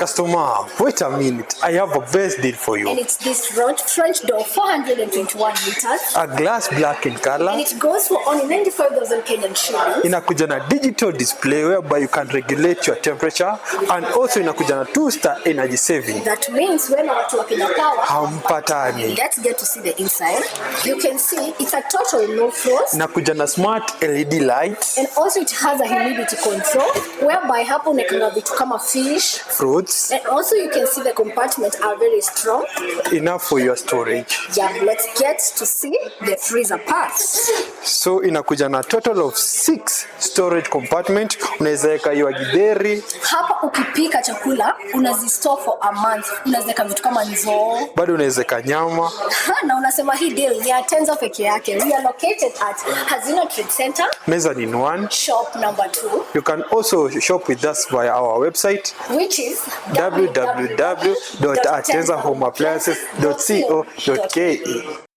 Customer, wait a minute. I have a best deal for you. And it's this Roch French door, 421 liters. A glass black in color. And it goes for only 95,000 Kenyan shillings. Inakuja na digital display whereby you can regulate your temperature, and also inakuja na 2-star energy saving. That means when watu wakina power, hampatani. Let's get to see the inside. You can see it's a total no frost. Inakuja na smart LED lights. And also it has a humidity control whereby hapo unaweka vitu kama fish, fruits. And also you can see the compartments are very strong. Enough for your storage. Yeah, let's get to see the freezer parts. So inakuja na total of 6 storage compartment. Unaweza weka hiyo githeri. Hapa ukipika chakula unazistore for a month. Unaweza weka vitu kama nzoo. Bado unaweza weka nyama. Na unasema hii deal ni ya Tenzo peke yake. We are located at Hazina Trade Center. Mezzanine 1. Shop number 2. You can also shop with us via our website, which is www.atenzahomeappliances.co.ke.